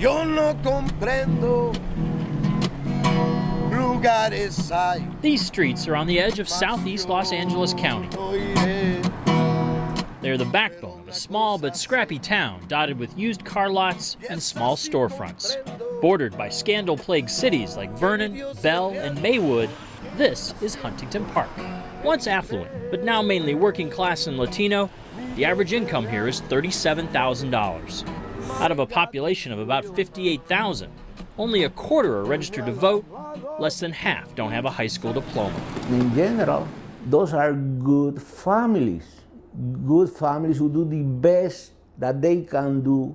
Yo no comprendo. Lugares hay. These streets are on the edge of southeast Los Angeles County. They're the backbone of a small but scrappy town dotted with used car lots and small storefronts. Bordered by scandal-plagued cities like Vernon, Bell, and Maywood, this is Huntington Park. Once affluent, but now mainly working class and Latino, the average income here is $37,000. Out of a population of about 58,000, only a quarter are registered to vote, less than half don't have a high school diploma. In general, those are good families who do the best that they can do.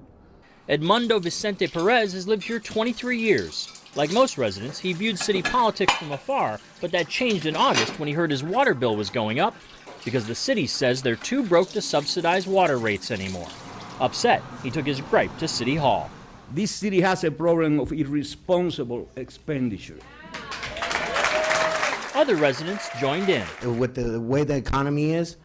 Edmundo Vicente Perez has lived here 23 years. Like most residents, he viewed city politics from afar, but that changed in August when he heard his water bill was going up because the city says they're too broke to subsidize water rates anymore. Upset, he took his gripe to City Hall. This city has a problem of irresponsible expenditure. Other residents joined in. With the way the economy is,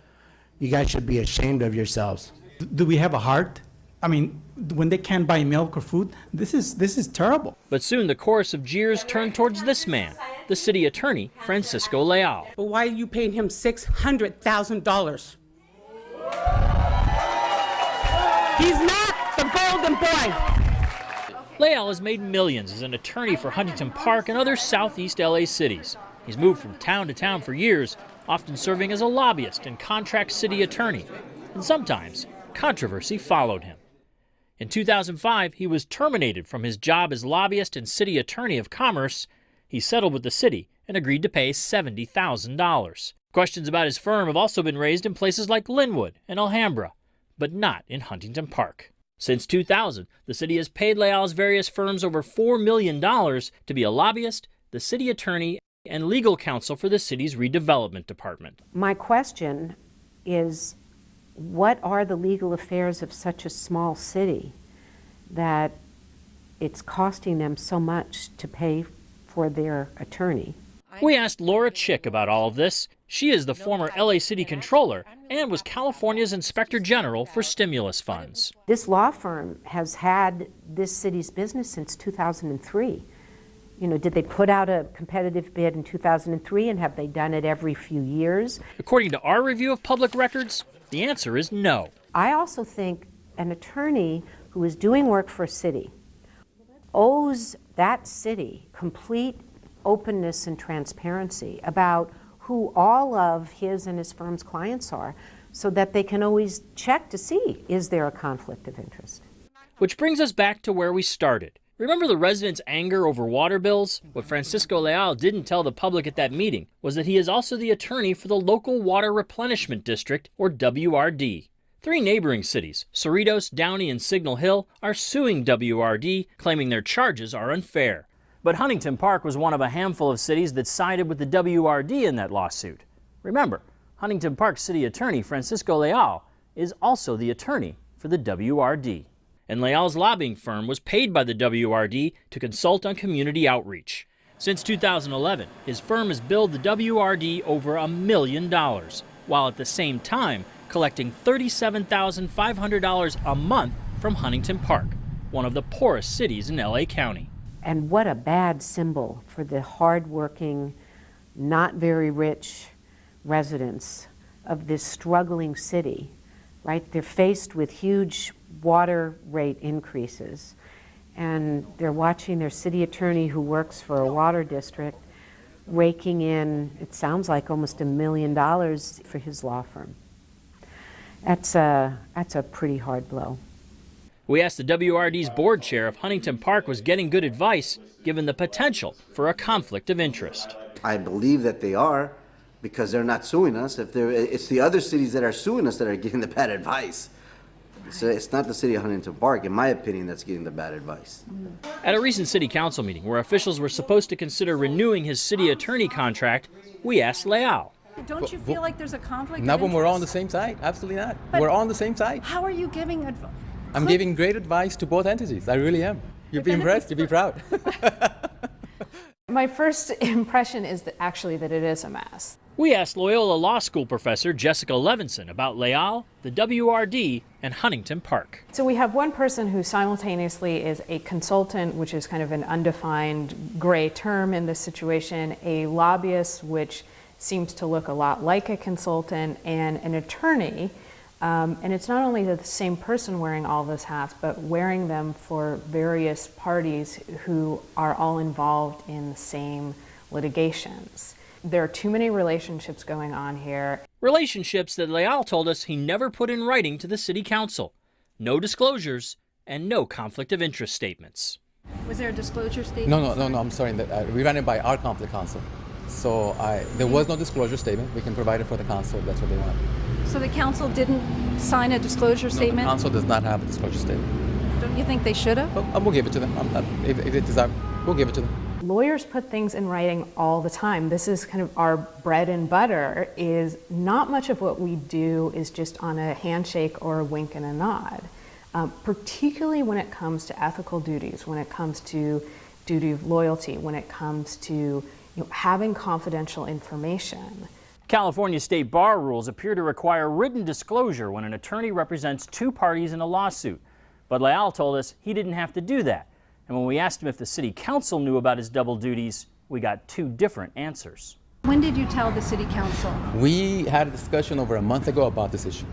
you guys should be ashamed of yourselves. Do we have a heart? I mean, when they can't buy milk or food, this is terrible. But soon the chorus of jeers turned towards this man, the city attorney, Francisco Leal. But why are you paying him $600,000? He's not the golden boy. Leal has made millions as an attorney for Huntington Park and other southeast LA cities. He's moved from town to town for years, often serving as a lobbyist and contract city attorney. And sometimes, controversy followed him. In 2005, he was terminated from his job as lobbyist and city attorney of commerce. He settled with the city and agreed to pay $70,000. Questions about his firm have also been raised in places like Linwood and Alhambra, but not in Huntington Park. Since 2000, the city has paid Leal's various firms over $4 million to be a lobbyist, the city attorney, and legal counsel for the city's redevelopment department. My question is, what are the legal affairs of such a small city that it's costing them so much to pay for their attorney? We asked Laura Chick about all of this. She is the former LA City Controller and was California's Inspector General for stimulus funds. This law firm has had this city's business since 2003. You know, did they put out a competitive bid in 2003, and have they done it every few years? According to our review of public records, the answer is no. I also think an attorney who is doing work for a city owes that city complete openness and transparency about who all of his and his firm's clients are, so that they can always check to see, is there a conflict of interest? Which brings us back to where we started. Remember the residents' anger over water bills? What Francisco Leal didn't tell the public at that meeting was that he is also the attorney for the Local Water Replenishment District, or WRD. 3 neighboring cities, Cerritos, Downey, and Signal Hill, are suing WRD, claiming their charges are unfair. But Huntington Park was one of a handful of cities that sided with the WRD in that lawsuit. Remember, Huntington Park City Attorney Francisco Leal is also the attorney for the WRD. And Leal's lobbying firm was paid by the WRD to consult on community outreach. Since 2011, his firm has billed the WRD over $1 million, while at the same time collecting $37,500 a month from Huntington Park, one of the poorest cities in LA County. And what a bad symbol for the hardworking, not very rich residents of this struggling city, right? They're faced with huge water rate increases, and they're watching their city attorney, who works for a water district, raking in, it sounds like, almost $1 million for his law firm. That's a pretty hard blow. We asked the WRD's board chair if Huntington Park was getting good advice given the potential for a conflict of interest. I believe that they are, because they're not suing us. It's the other cities that are suing us that are getting the bad advice. So it's not the city of Huntington Park, in my opinion, that's getting the bad advice. At a recent city council meeting where officials were supposed to consider renewing his city attorney contract, we asked Leal. Don't you feel like there's a conflict? Not when we're all on the same side. Absolutely not. But we're all on the same side. How are you giving advice? I'm giving great advice to both entities. I really am. You'd be impressed. You'd be proud. My first impression is that it is a mess. We asked Loyola Law School professor Jessica Levinson about Leal, the WRD, and Huntington Park. So we have one person who simultaneously is a consultant, which is kind of an undefined gray term in this situation, a lobbyist, which seems to look a lot like a consultant, and an attorney. And it's not only the same person wearing all those hats, but wearing them for various parties who are all involved in the same litigations. There are too many relationships going on here. Relationships that Leal told us he never put in writing to the city council. No disclosures and no conflict of interest statements. Was there a disclosure statement? No, I'm sorry. We ran it by our conflict counsel. So there was no disclosure statement. We can provide it for the council if that's what they want. So the council didn't sign a disclosure statement? The council does not have a disclosure statement. Don't you think they should have? Well, we'll give it to them. If they desire, we'll give it to them. Lawyers put things in writing all the time. This is kind of our bread and butter. Is not much of what we do is just on a handshake or a wink and a nod, particularly when it comes to ethical duties, when it comes to duty of loyalty, when it comes to having confidential information. California state bar rules appear to require written disclosure when an attorney represents two parties in a lawsuit. But Leal told us he didn't have to do that. And when we asked him if the city council knew about his double duties, we got two different answers. When did you tell the city council? We had a discussion over a month ago about this issue.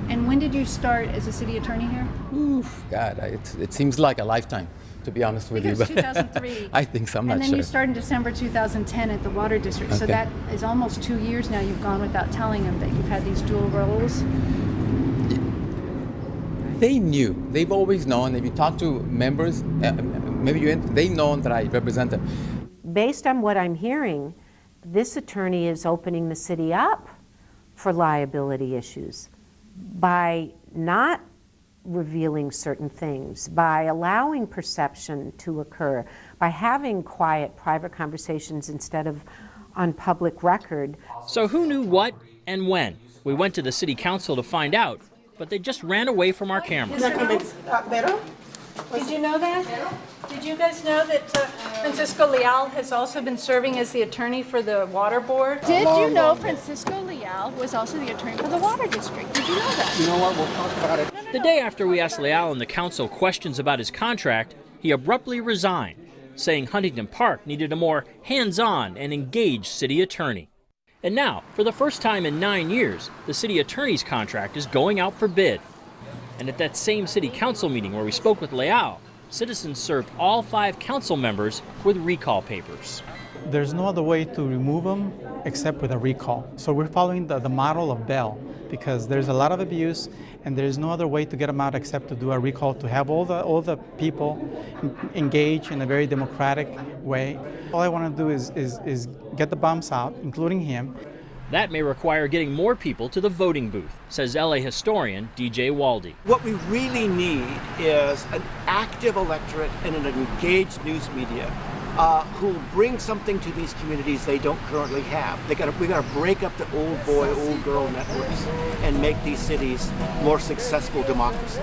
And when did you start as a city attorney here? Oof, God, it seems like a lifetime, to be honest with you. Because 2003. I think so, I'm not sure. And then you started in December 2010 at the Water District. Okay. So that is almost 2 years now you've gone without telling them that you've had these dual roles. They knew. They've always known. If you talk to members, they know that I represent them. Based on what I'm hearing, this attorney is opening the city up for liability issues by not revealing certain things, by allowing perception to occur, by having quiet, private conversations instead of on public record. So who knew what and when? We went to the city council to find out, but they just ran away from our cameras. Did you know that? Did you guys know that Francisco Leal has also been serving as the attorney for the water board? Did you know Francisco Leal was also the attorney for the water district? Did you know that? You know what? We'll talk about it. The day after we asked Leal and the council questions about his contract, he abruptly resigned, saying Huntington Park needed a more hands-on and engaged city attorney. And now, for the first time in 9 years, the city attorney's contract is going out for bid. And at that same city council meeting where we spoke with Leal, citizens served all 5 council members with recall papers. There's no other way to remove them except with a recall. So we're following the model of Bell, because there's a lot of abuse and there's no other way to get them out except to do a recall, to have all the people engage in a very democratic way. All I want to do is get the bums out, including him. That may require getting more people to the voting booth, says LA historian DJ Waldy. What we really need is an active electorate and an engaged news media who will bring something to these communities they don't currently have. We got to break up the old boy, old girl networks and make these cities more successful democracies.